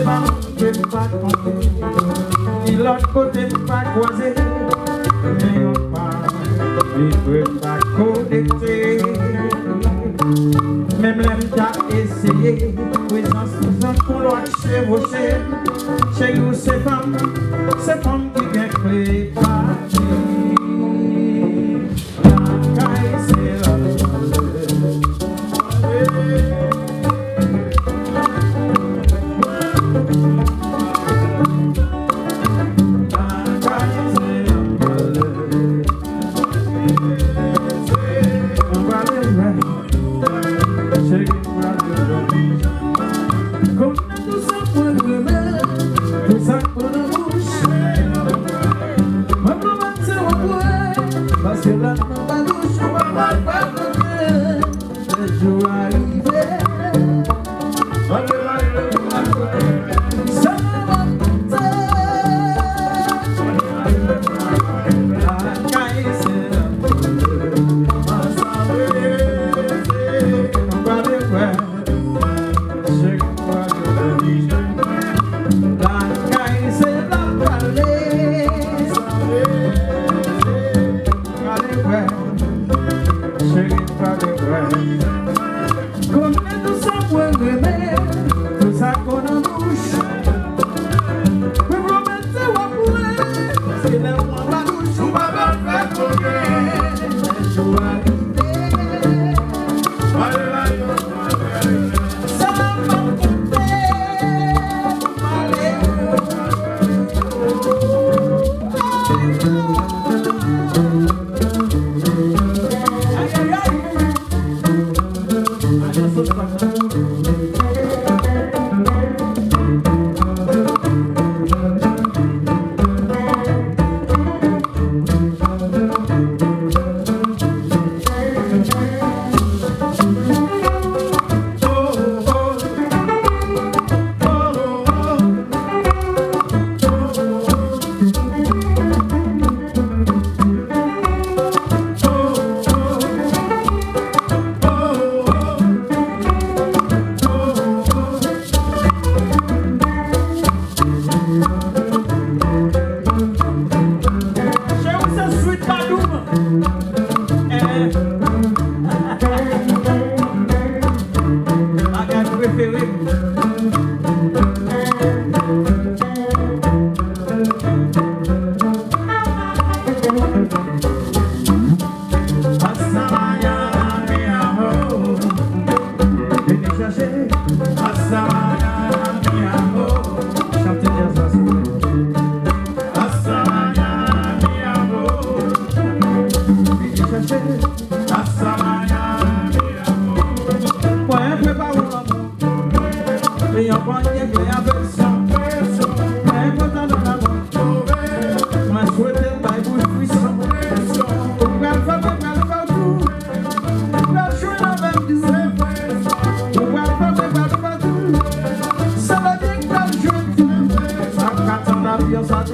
pas que pas compter, ni l'autre côté pas croiser, mais on parle, il peut pas connecter. Même l'aime t'as essayé, présence présente pour l'autre chevaucher. Chez nous c'est femme qui vient clé partir. La caille c'est la Sa